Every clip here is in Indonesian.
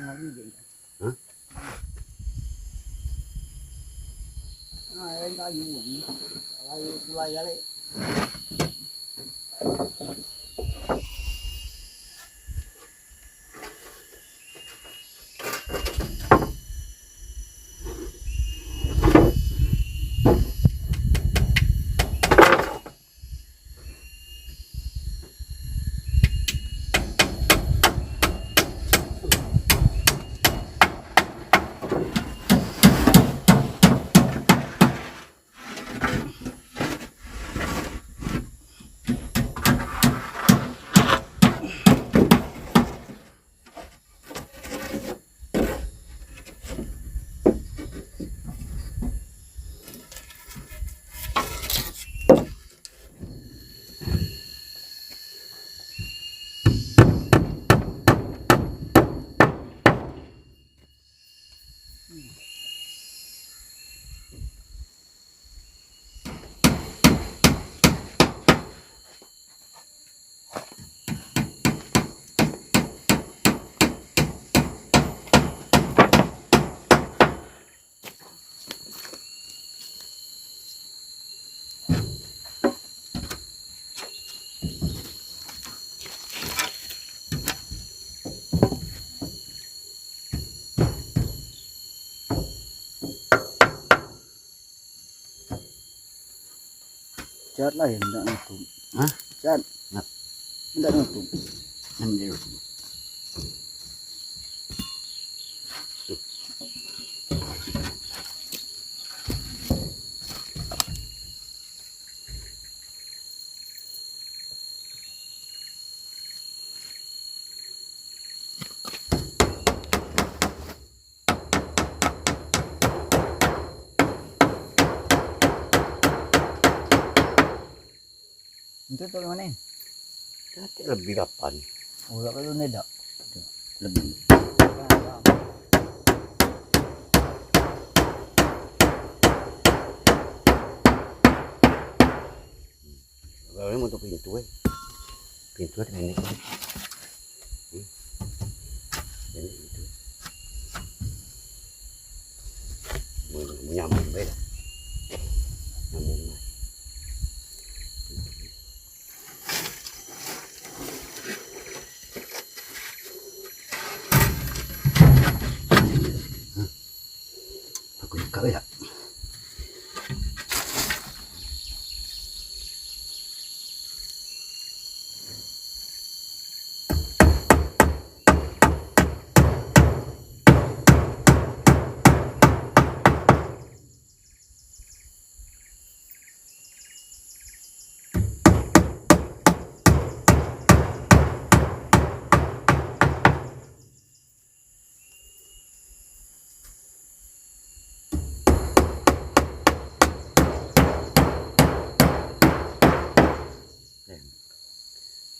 Hah? Ay, kayu ini. Kayu mulai kali. Cat lah ya, tidak nutup. Hah? Cat, Nak. tidak nutup. Nanti Itu tuh mana? nanti lebih kapan? Oh, tak perlu nedak. Lebih. Kalau untuk pintu pintu ada ini. Ini itu. Menyambung beda. Nyambung mas. Aku buka beda.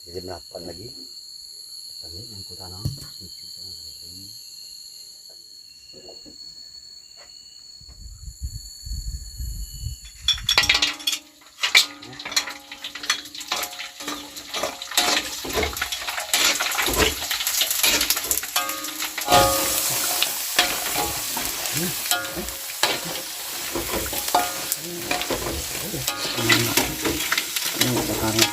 Jadi melakukan lagi tadi yang ku tanam ini. Ini sekarang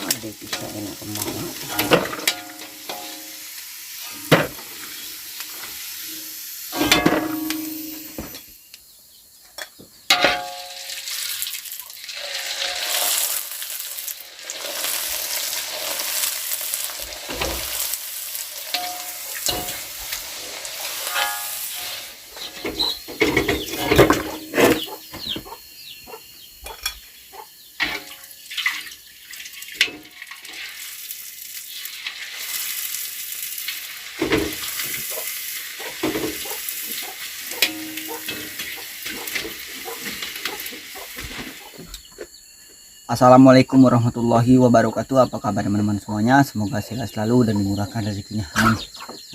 ada bisa enak kemana? Assalamualaikum warahmatullahi wabarakatuh. Apa kabar teman-teman semuanya? Semoga sehat selalu dan dimurahkan rezekinya. Amin.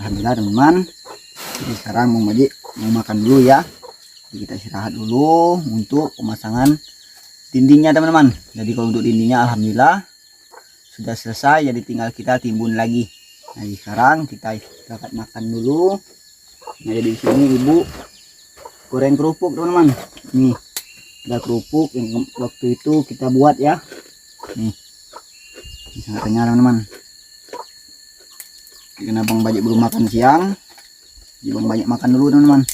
Alhamdulillah teman-teman. Jadi sekarang mau makan dulu ya. Jadi kita istirahat dulu untuk pemasangan dindingnya teman-teman. Jadi kalau untuk dindingnya alhamdulillah sudah selesai, jadi tinggal kita timbun lagi. Nah sekarang kita berangkat makan dulu. Nah jadi di sini ibu goreng kerupuk teman-teman. Nih ada kerupuk yang waktu itu kita buat ya. Nih ini sangat kenyal teman-teman. Karena Bang Bajik belum makan siang, jadi Bang Bajik makan dulu teman-teman.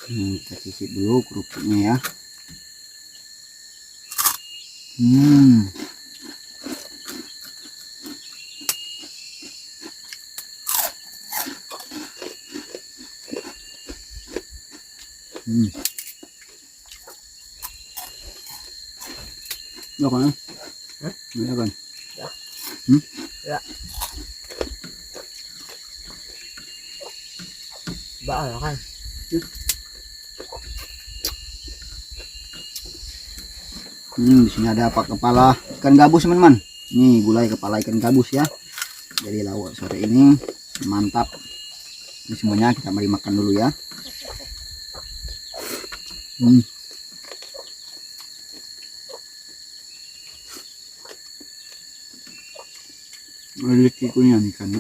Kita cicip dulu kerupuknya ya. Ya kan? Ya kan? Ya. Bak kan? Di sini ada apa kepala ikan gabus teman-teman. Ini gulai kepala ikan gabus ya. Jadi lauk sore ini mantap. Ini semuanya kita mari makan dulu ya. Rezeki kunyah nih kan.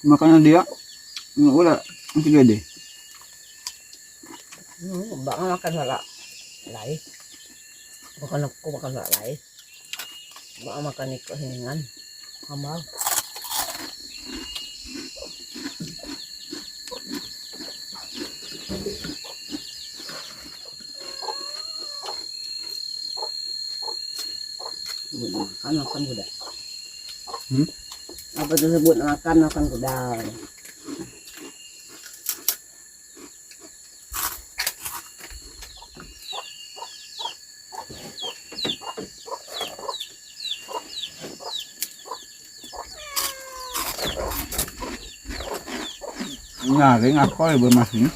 Makanya dia nggak udah masih gede. Bak makan wala lain. Bukan aku makan wala lain. Bak makan ikut hiningan. Amal. Makan kuda. Apa tersebut makan kuda? Ngaring aku ya bermasih.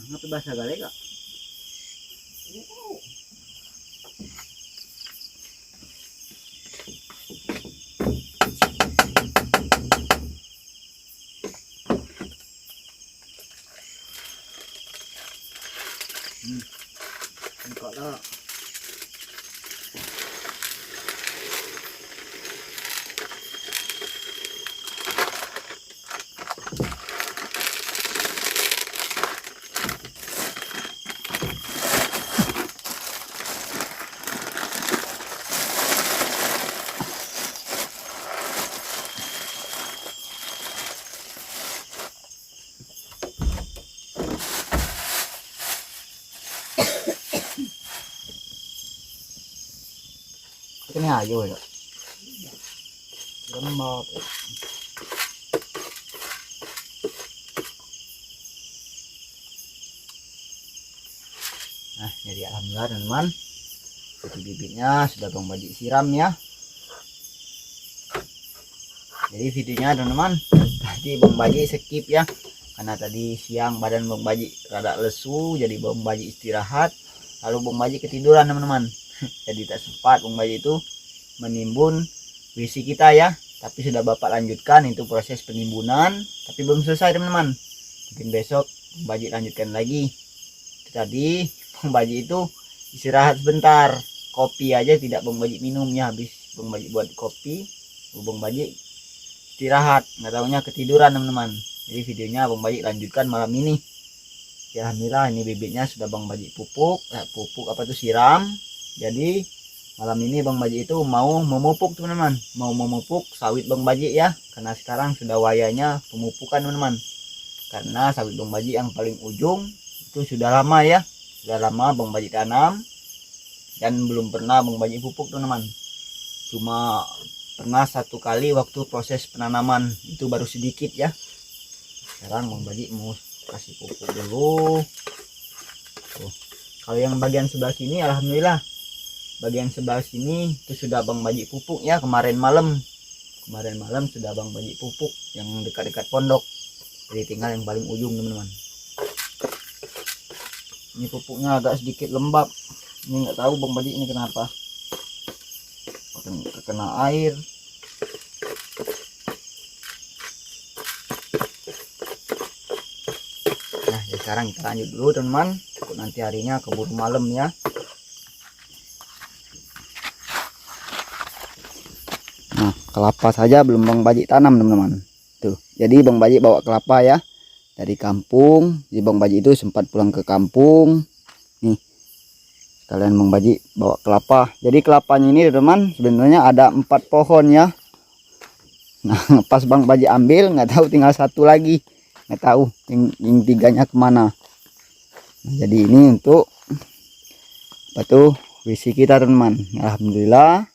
Ngapa bahasa Galega? Enggak lah. Ini ayo ya. Lembab. Nah, jadi alhamdulillah teman-teman, bibit-bibitnya sudah Bang Baji siram ya. Jadi videonya teman-teman, tadi Bang Baji skip ya, karena tadi siang badan Bang Baji rada lesu, jadi Bang Baji istirahat, lalu Bang Baji ketiduran teman-teman. Jadi tak sempat Bang Baji itu menimbun puisi kita ya, tapi sudah Bapak lanjutkan itu proses penimbunan, tapi belum selesai teman-teman. Mungkin besok Bang Baji lanjutkan lagi. Itu tadi Bang Baji itu istirahat sebentar, kopi aja tidak Bang Baji minumnya, habis Bang Baji buat kopi, Bang Baji istirahat, nggak tahunya ketiduran teman-teman. Jadi videonya Bang Baji lanjutkan malam ini. Ya alhamdulillah ini bibitnya sudah Bang Baji pupuk, pupuk apa tuh siram. Jadi malam ini Bang Baji itu mau memupuk teman-teman, mau memupuk sawit Bang Baji ya, karena sekarang sudah wayanya pemupukan teman-teman. Karena sawit Bang Baji yang paling ujung itu sudah lama ya, sudah lama Bang Baji tanam dan belum pernah Bang Baji pupuk teman-teman. Cuma pernah satu kali waktu proses penanaman, itu baru sedikit ya. Sekarang Bang Baji mau kasih pupuk dulu. Tuh. Kalau yang bagian sebelah sini alhamdulillah, bagian sebelah sini itu sudah Bang Baji pupuk ya kemarin malam sudah Bang Baji pupuk yang dekat-dekat pondok. Jadi tinggal yang paling ujung teman-teman. Ini pupuknya agak sedikit lembab, ini nggak tahu Bang Baji ini kenapa, kena air. Nah ya sekarang kita lanjut dulu teman-teman, nanti harinya keburu malam ya. Nah kelapa saja belum Bang Baji tanam teman-teman tuh. Jadi Bang Baji bawa kelapa ya dari kampung. Jadi Bang Baji itu sempat pulang ke kampung nih, kalian Bang Baji bawa kelapa. Jadi kelapanya ini teman sebenarnya ada 4 pohon ya. Nah pas Bang Baji ambil nggak tahu tinggal satu lagi, nggak tahu yang 3-nya kemana. Nah, jadi ini untuk apa tuh puisi kita teman-teman. Alhamdulillah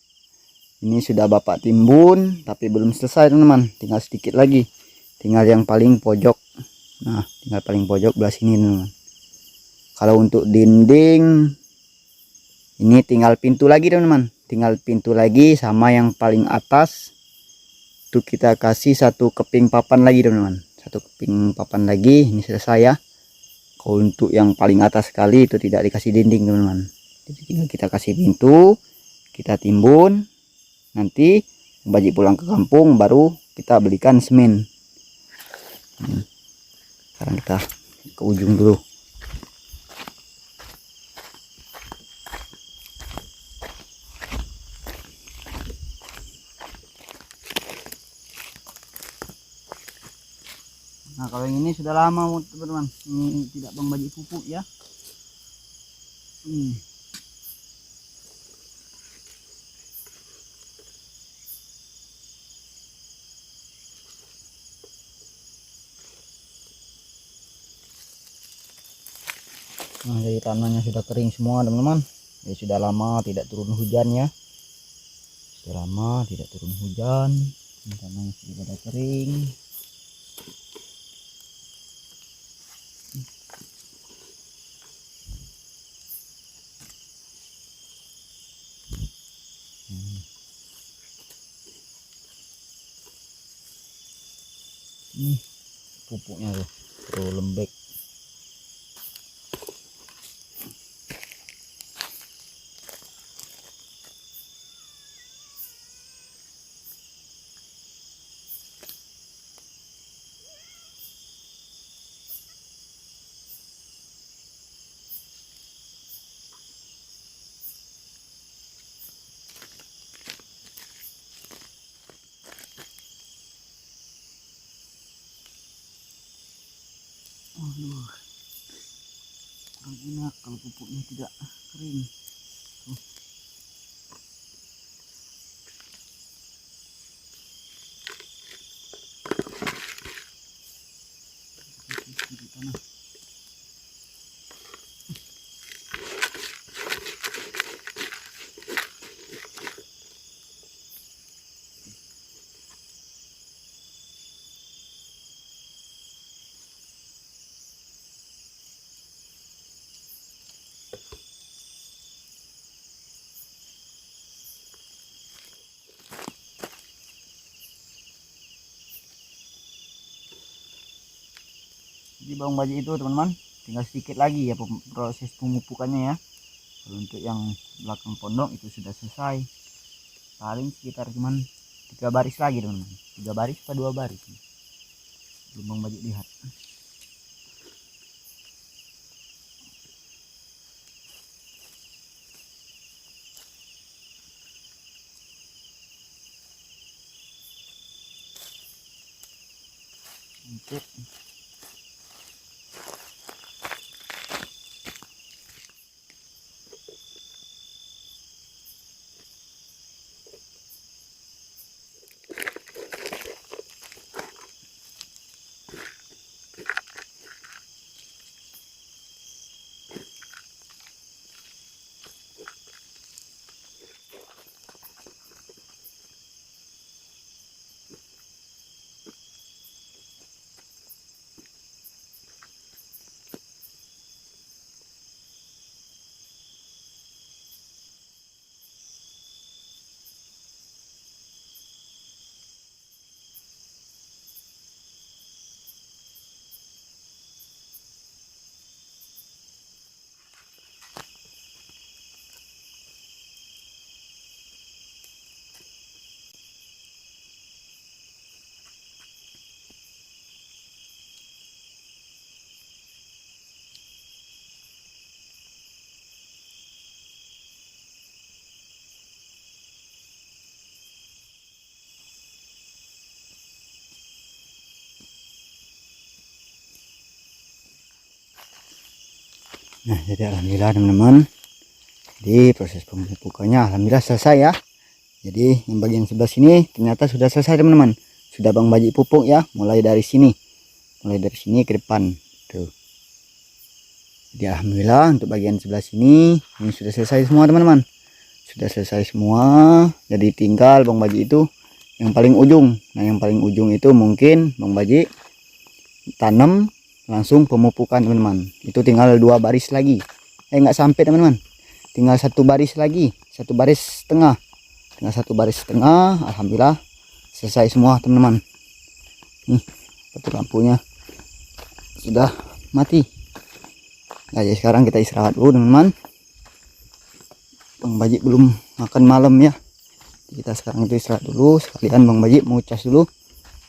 ini sudah Bapak timbun, tapi belum selesai teman-teman, tinggal sedikit lagi, tinggal yang paling pojok. Nah tinggal paling pojok belah sini teman-teman. Kalau untuk dinding ini tinggal pintu lagi teman-teman, tinggal pintu lagi sama yang paling atas itu kita kasih 1 keping papan lagi teman-teman, 1 keping papan lagi, ini selesai ya. Kalau untuk yang paling atas sekali itu tidak dikasih dinding teman-teman, jadi tinggal kita kasih pintu, kita timbun. Nanti Bang Baji pulang ke kampung baru kita belikan semen. Sekarang kita ke ujung dulu. Nah kalau yang ini sudah lama teman-teman, ini tidak Bang Baji pupuk ya. Nah jadi tanahnya sudah kering semua teman-teman. Jadi sudah lama tidak turun hujan ya, sudah lama tidak turun hujan, tanahnya sudah pada kering. Ini pupuknya tuh lembek. Aduh, kurang enak kalau pupuknya tidak kering. Jadi bawang baji itu teman-teman tinggal sedikit lagi ya proses pemupukannya ya. Kalau untuk yang belakang pondok itu sudah selesai, paling sekitar cuman 3 baris lagi teman-teman, 3 baris atau 2 baris belum bawang baji lihat. Oke. Nah, jadi alhamdulillah teman-teman, di proses pemupukannya alhamdulillah selesai ya. Jadi yang bagian sebelah sini ternyata sudah selesai teman-teman, sudah bawang baji pupuk ya, mulai dari sini ke depan tuh. Jadi alhamdulillah untuk bagian sebelah sini ini sudah selesai semua teman-teman, sudah selesai semua. Jadi tinggal bawang baji itu yang paling ujung. Nah yang paling ujung itu mungkin bawang baji tanam langsung pemupukan teman-teman, itu tinggal 2 baris lagi, nggak sampai teman-teman, tinggal 1 baris lagi, 1 baris setengah, tinggal 1 baris setengah. Alhamdulillah selesai semua teman-teman. Nih satu lampunya sudah mati. Nah jadi sekarang kita istirahat dulu teman-teman, bang baji belum makan malam ya. Kita sekarang itu istirahat dulu, sekalian bang baji mau cas dulu.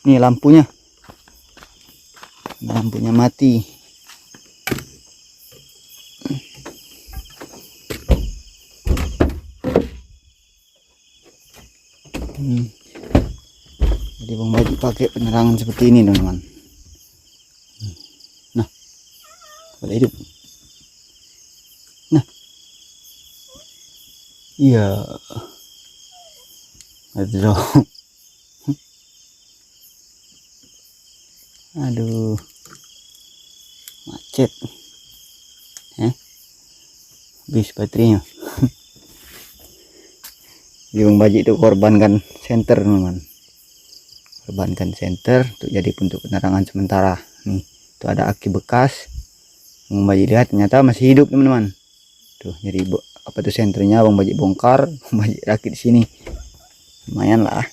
Nih lampunya mati. Jadi bang baji pakai penerangan seperti ini teman-teman. Nah pada hidup. Nah iya, aduh aduh macet habis baterainya. Jadi bang baji itu korbankan senter teman-teman, korbankan senter untuk jadi untuk penerangan sementara. Nih itu ada aki bekas, bang baji lihat ternyata masih hidup teman-teman tuh. Jadi apa tuh senternya bang baji bongkar, bang baji rakit di sini, lumayan lah.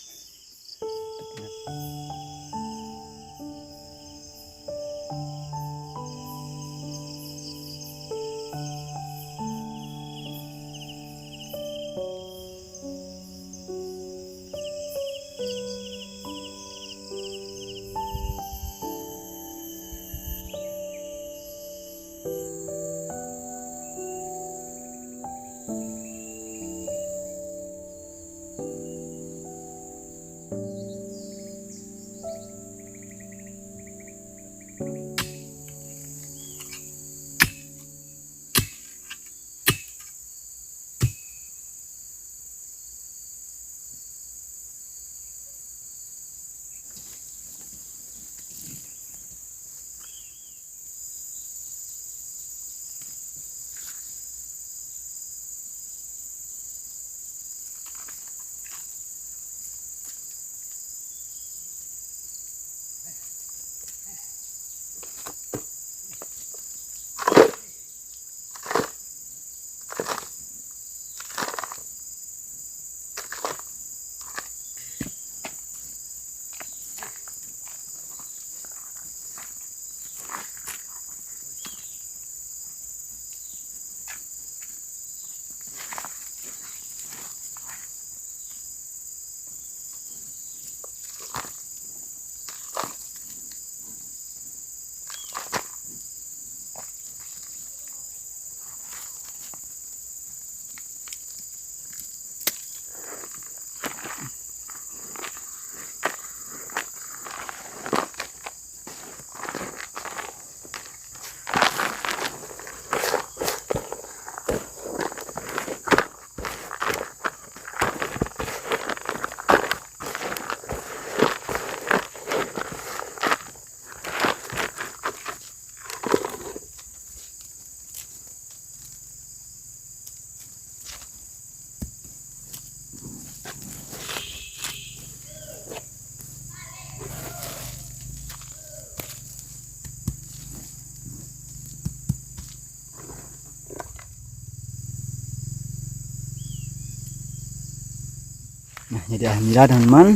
Nah, jadi alhamdulillah teman-teman,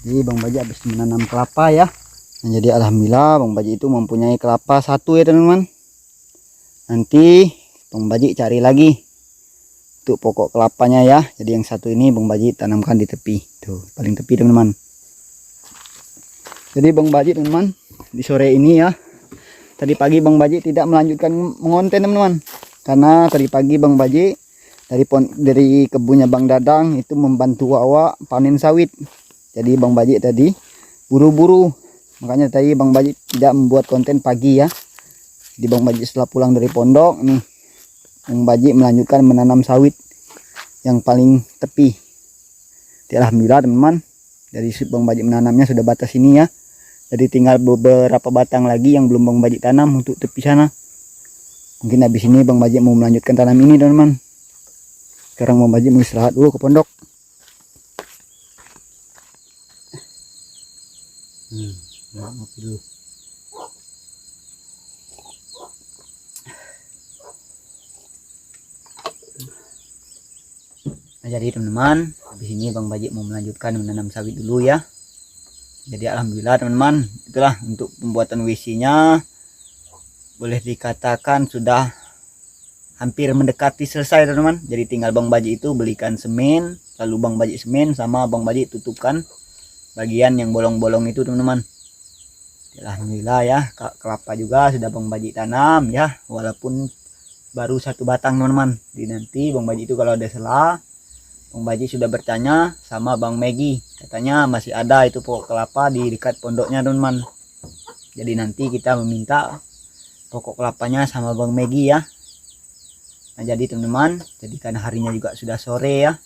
jadi Bang Baji habis menanam kelapa ya. Nah, jadi alhamdulillah Bang Baji itu mempunyai kelapa 1 ya teman-teman. Nanti Bang Baji cari lagi untuk pokok kelapanya ya. Jadi yang 1 ini Bang Baji tanamkan di tepi, tuh paling tepi teman-teman. Jadi Bang Baji teman-teman, di sore ini ya, tadi pagi Bang Baji tidak melanjutkan mengonten teman-teman, karena tadi pagi Bang Baji dari kebunnya Bang Dadang itu membantu awak panen sawit. Jadi Bang Baji tadi buru-buru, makanya tadi Bang Baji tidak membuat konten pagi ya. Di Bang Baji setelah pulang dari pondok nih, Bang Baji melanjutkan menanam sawit yang paling tepi. Jadi alhamdulillah teman-teman, dari Bang Baji menanamnya sudah batas ini ya. Jadi tinggal beberapa batang lagi yang belum Bang Baji tanam untuk tepi sana. Mungkin habis ini Bang Baji mau melanjutkan tanam ini teman-teman. Sekarang Bang Baji mau istirahat dulu ke pondok. Ngopi dulu. Nah, jadi teman-teman, habis ini Bang Baji mau melanjutkan menanam sawit dulu ya. Jadi alhamdulillah teman-teman, itulah untuk pembuatan WC-nya boleh dikatakan sudah hampir mendekati selesai teman-teman. Jadi tinggal Bang Baji itu belikan semen, lalu Bang Baji semen sama Bang Baji tutupkan bagian yang bolong-bolong itu teman-teman. Alhamdulillah ya, kelapa juga sudah Bang Baji tanam ya, walaupun baru 1 batang teman-teman. Jadi nanti Bang Baji itu kalau ada salah, Bang Baji sudah bertanya sama Bang Megi, katanya masih ada itu pokok kelapa di dekat pondoknya teman-teman. Jadi nanti kita meminta pokok kelapanya sama Bang Megi ya. Nah jadi teman-teman, jadi karena harinya juga sudah sore ya,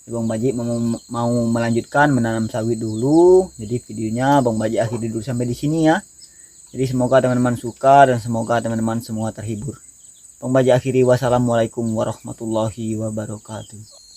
Bang Baji mau melanjutkan menanam sawit dulu. Jadi videonya Bang Baji akhiri dulu sampai di sini ya. Jadi semoga teman-teman suka dan semoga teman-teman semua terhibur. Bang Baji akhiri, wassalamualaikum warahmatullahi wabarakatuh.